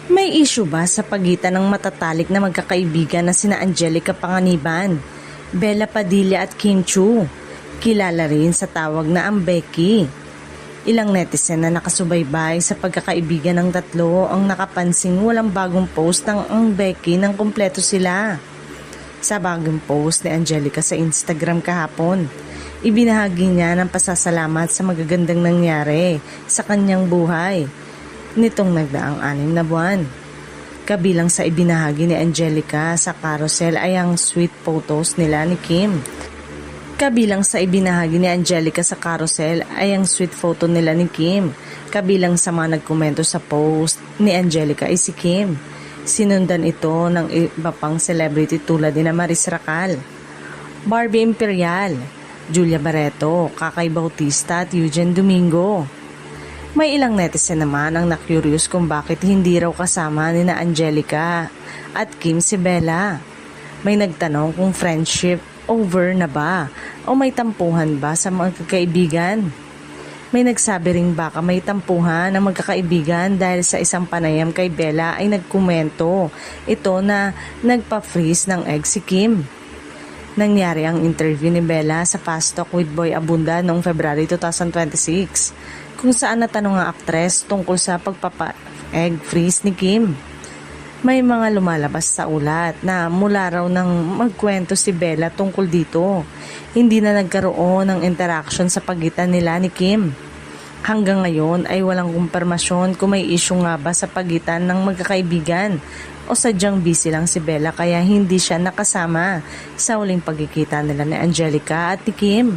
May issue ba sa pagitan ng matatalik na magkakaibigan na sina Angelica Panganiban, Bella Padilla at Kim Chu? Kilala rin sa tawag na ang Becky. Ilang netizen na nakasubaybay sa pagkakaibigan ng tatlo ang nakapansing walang bagong post ng ang Becky nang kumpleto sila. Sa bagong post ni Angelica sa Instagram kahapon, ibinahagi niya ng pasasalamat sa magagandang nangyari sa kanyang buhay nitong nagdaang 6 na buwan. Kabilang sa ibinahagi ni Angelica sa carousel ay ang sweet photos nila ni Kim. Kabilang sa ibinahagi ni Angelica sa carousel ay ang sweet photo nila ni Kim. Kabilang sa mga nagkomento sa post ni Angelica ay si Kim. Sinundan ito ng iba pang celebrity tulad ni Maris Racal, Barbie Imperial, Julia Barreto, Kakay Bautista at Eugene Domingo. May ilang netizen naman ang na-curious kung bakit hindi raw kasama ni na Angelica at Kim si Bella. May nagtanong kung friendship over na ba o may tampuhan ba sa mga kaibigan. May nagsabi ring baka may tampuhan ng magkakaibigan dahil sa isang panayam kay Bella ay nagkomento ito na nagpa-freeze ng egg si Kim. Nangyari ang interview ni Bella sa Fast Talk with Boy Abunda noong February 2026 kung saan natanong ang aktres tungkol sa pagpapa-egg freeze ni Kim. May mga lumalabas sa ulat na mula raw nang magkwento si Bella tungkol dito, hindi na nagkaroon ng interaction sa pagitan nila ni Kim. Hanggang ngayon ay walang kumpirmasyon kung may issue nga ba sa pagitan ng magkakaibigan o sadyang busy lang si Bella kaya hindi siya nakasama sa huling pagkikita nila ni Angelica at ni Kim.